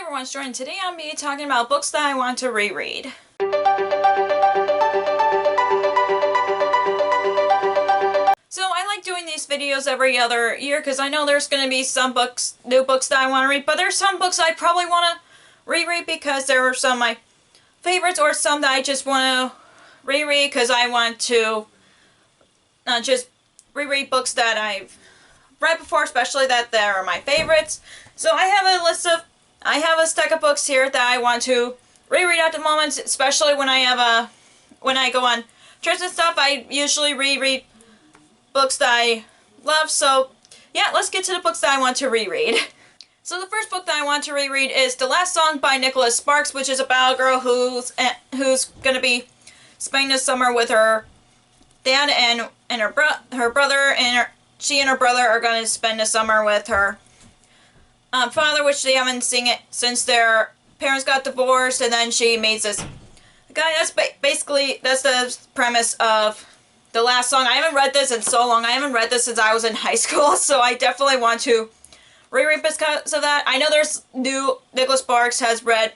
everyone, it's Jordan. Today I'm going to be talking about books that I want to reread. So I like doing these videos every other year because I know there's going to be some new books that I want to read, but there's some books I probably want to reread because there are some of my favorites or some that I just want to reread because I want to just reread books that I've read before, especially that are my favorites. So I have a stack of books here that I want to reread at the moment, especially when I go on trips and stuff. I usually reread books that I love. So yeah, let's get to the books that I want to reread. So the first book that I want to reread is The Last Song by Nicholas Sparks, which is about a girl who's going to be spending the summer with her dad and her brother, and she and her brother are going to spend the summer with her father, which they haven't seen it since their parents got divorced, and then she meets this guy. That's the premise of The Last Song. I haven't read this in so long. I haven't read this since I was in high school, so I definitely want to reread because of that. I know there's Nicholas Sparks has wrote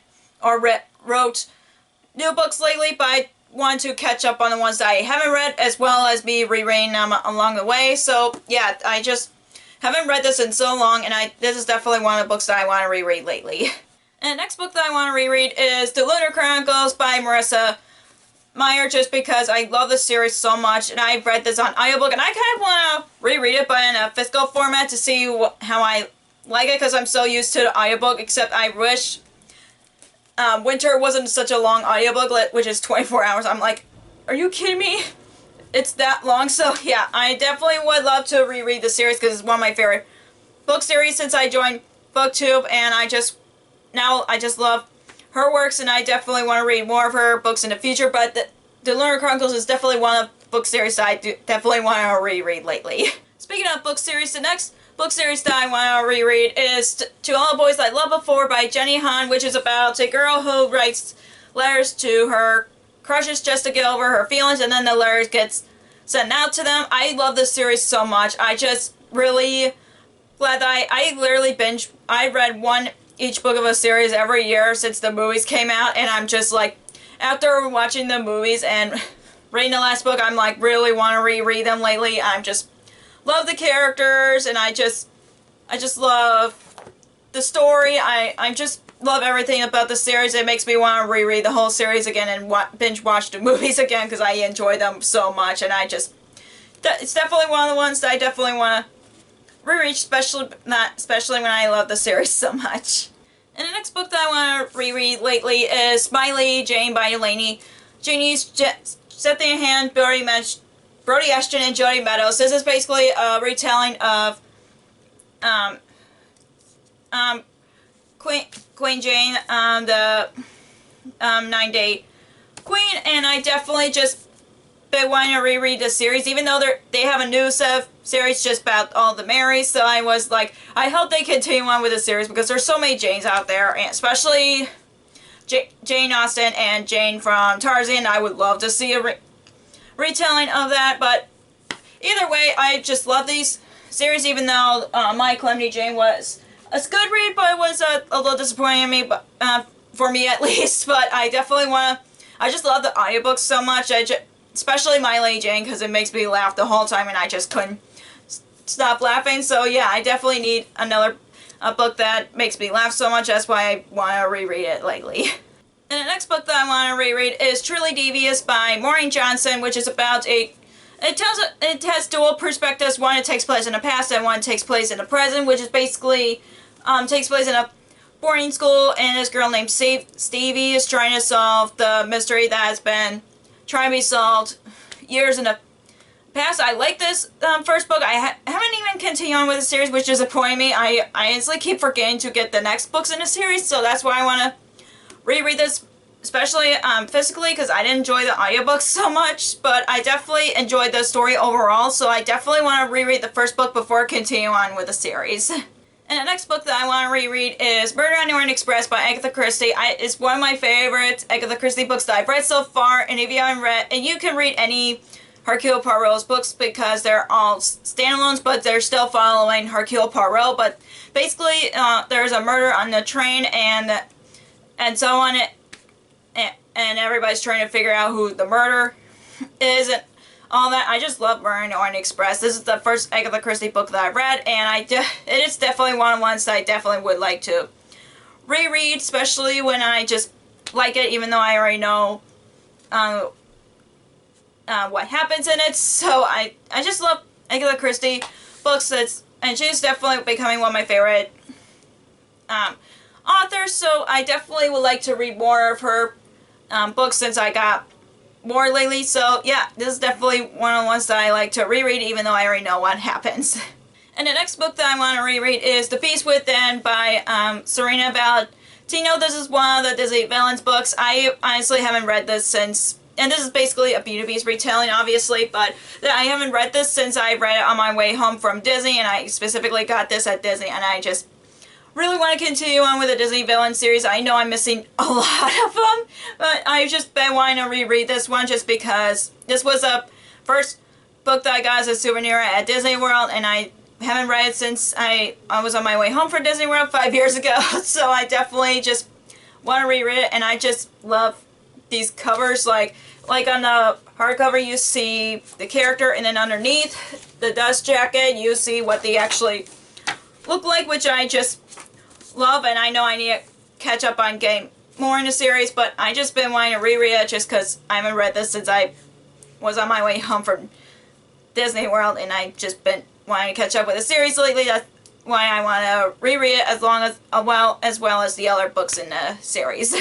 new books lately, but I want to catch up on the ones that I haven't read, as well as be rereading them along the way. So yeah, I just haven't read this in so long, and this is definitely one of the books that I want to reread lately. And the next book that I want to reread is The Lunar Chronicles by Marissa Meyer, just because I love this series so much, and I've read this on audiobook, and I kind of want to reread it, but in a physical format to see how I like it, because I'm so used to the audiobook, except I wish Winter wasn't such a long audiobook, which is 24 hours. I'm like, are you kidding me? It's that long. So yeah, I definitely would love to reread the series because it's one of my favorite book series since I joined BookTube, and I just love her works, and I definitely want to read more of her books in the future. But the Lunar Chronicles is definitely one of the book series that I definitely want to reread lately. Speaking of book series, the next book series that I want to reread is To All the Boys I Loved Before by Jenny Han, which is about a girl who writes letters to her crushes just to get over her feelings, and then the letters gets sent out to them. I love this series so much. I just really glad that I literally I read each book of a series every year since the movies came out, and I'm just like, after watching the movies and reading the last book, I'm like really want to reread them lately. I'm just love the characters, and I just love the story. I just love everything about the series. It makes me want to reread the whole series again and binge watch the movies again because I enjoy them so much, and it's definitely one of the ones that I definitely want to reread, especially when I love the series so much. And the next book that I want to reread lately is My Lady Jane by Lainey Junius, Cynthia Hand, Brody Ashton, and Jody Meadows. This is basically a retelling of Queen Jane, the 9-Day Queen, and I definitely just been wanting to reread the series, even though they have a new set of series just about all the Marys. So I was like, I hope they continue on with the series because there's so many Janes out there, and especially Jane Austen and Jane from Tarzan. I would love to see a retelling of that, but either way, I just love these series, even though My Calamity Jane was a good read, but it was a little disappointing for me at least. But I definitely I just love the audiobooks so much, especially My Lady Jane, because it makes me laugh the whole time, and I just couldn't stop laughing. So yeah, I definitely need another book that makes me laugh so much. That's why I want to reread it lately. And the next book that I want to reread is Truly Devious by Maureen Johnson, which is about it has dual perspectives. One, it takes place in the past, and one takes place in the present, which is basically takes place in a boarding school, and this girl named Stevie is trying to solve the mystery that has been trying to be solved years in the past. I like this first book. I haven't even continued on with the series, which disappointed me. I honestly keep forgetting to get the next books in the series, so that's why I want to reread this, especially physically, because I didn't enjoy the audiobooks so much, but I definitely enjoyed the story overall, so I definitely want to reread the first book before continuing on with the series. And the next book that I want to reread is Murder on the Orient Express by Agatha Christie. It's one of my favorite Agatha Christie books that I've read so far, and if you haven't read, and you can read any Hercule Poirot's books because they're all standalones, but they're still following Hercule Poirot. But basically, there's a murder on the train, and so on, and everybody's trying to figure out who the murderer is, and all that. I just love Murder on the Orient Express. This is the first Agatha Christie book that I've read, and it is definitely one of the ones that I definitely would like to reread, especially when I just like it, even though I already know what happens in it. So I just love Agatha Christie books, and she's definitely becoming one of my favorite authors, so I definitely would like to read more of her books since I got more lately. So yeah, this is definitely one of the ones that I like to reread, even though I already know what happens. And the next book that I want to reread is The Beast Within by Serena Valentino. This is one of the Disney Villains books. I honestly haven't read this since, and this is basically a Beauty and the Beast retelling, obviously, but I haven't read this since I read it on my way home from Disney, and I specifically got this at Disney, and I just really want to continue on with the Disney Villain series. I know I'm missing a lot of them, but I've just been wanting to reread this one just because this was the first book that I got as a souvenir at Disney World, and I haven't read it since I was on my way home from Disney World 5 years ago. So I definitely just want to reread it, and I just love these covers. Like on the hardcover you see the character, and then underneath the dust jacket you see what they actually look like, which I just love, and I know I need to catch up on getting more in the series, but I just been wanting to reread it just because I haven't read this since I was on my way home from Disney World, and I just been wanting to catch up with the series lately. That's why I want to reread it, as well as the other books in the series.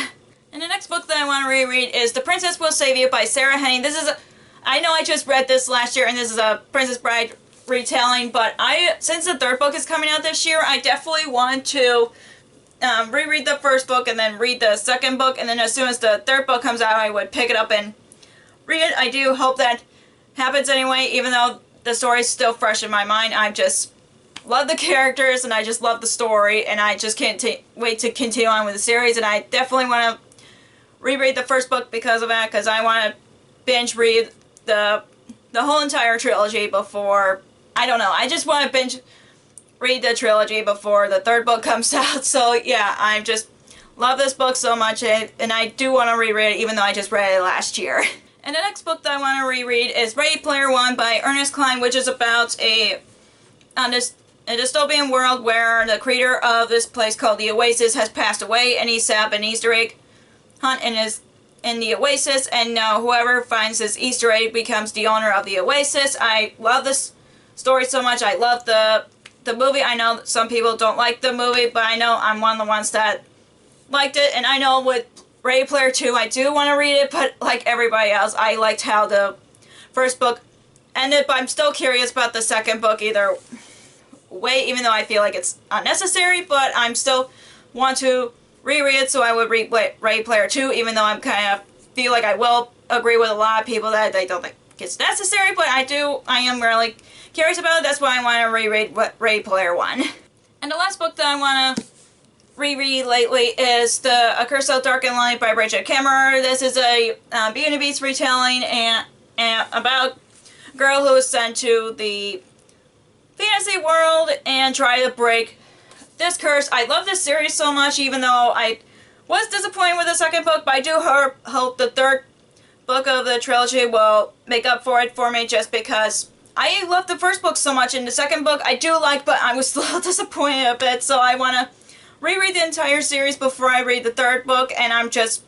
And the next book that I want to reread is The Princess Will Save You by Sarah Henning. This is I know I just read this last year, and this is a Princess Bride retelling, but since the third book is coming out this year, I definitely want to reread the first book and then read the second book, and then as soon as the third book comes out, I would pick it up and read it. I do hope that happens anyway, even though the story's still fresh in my mind. I just love the characters, and I just love the story, and I just can't wait to continue on with the series, and I definitely want to reread the first book because of that, because I want to binge read the whole entire trilogy before, I don't know, I just want to binge read the trilogy before the third book comes out. So yeah, I just love this book so much, and I do want to reread it, even though I just read it last year. And the next book that I want to reread is Ready Player One by Ernest Cline, which is about a dystopian world where the creator of this place called the Oasis has passed away, and he set up an Easter egg hunt in the Oasis, and whoever finds this Easter egg becomes the owner of the Oasis. I love this story so much. I love the movie. I know some people don't like the movie, but I know I'm one of the ones that liked it, and I know with Ready Player 2 I do want to read it, but like everybody else, I liked how the first book ended, but I'm still curious about the second book either way, even though I feel like it's unnecessary, but I'm still want to reread it, so I would read Ready Player 2, even though I'm kind of feel like I will agree with a lot of people that they don't think it's necessary, but I am really curious about it. That's why I want to reread Ready Player 1. And the last book that I want to reread lately is A Curse So Dark and Lonely by Bridget Kemmerer. This is a Beauty and the Beast retelling and about a girl who is sent to the fantasy world and try to break this curse. I love this series so much, even though I was disappointed with the second book, but I do hope the third book of the trilogy will make up for it for me, just because I loved the first book so much, and the second book I do like, but I was still disappointed a bit, so I want to reread the entire series before I read the third book, and I'm just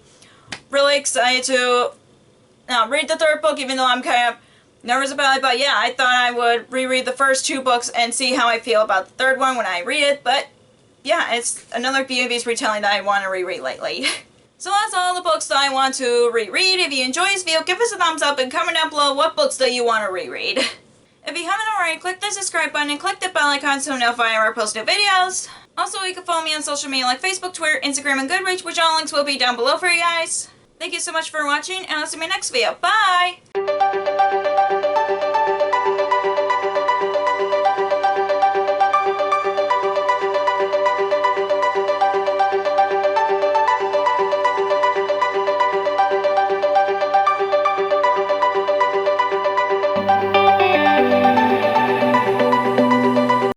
really excited to read the third book, even though I'm kind of nervous about it. But yeah, I thought I would reread the first two books and see how I feel about the third one when I read it, but yeah, it's another Beauty and the Beast retelling that I want to reread lately. So that's all the books that I want to reread. If you enjoy this video, give us a thumbs up and comment down below what books that you want to reread. If you haven't already, click the subscribe button and click the bell icon to notify when I post new videos. Also, you can follow me on social media like Facebook, Twitter, Instagram, and Goodreads, which all links will be down below for you guys. Thank you so much for watching, and I'll see you in my next video. Bye!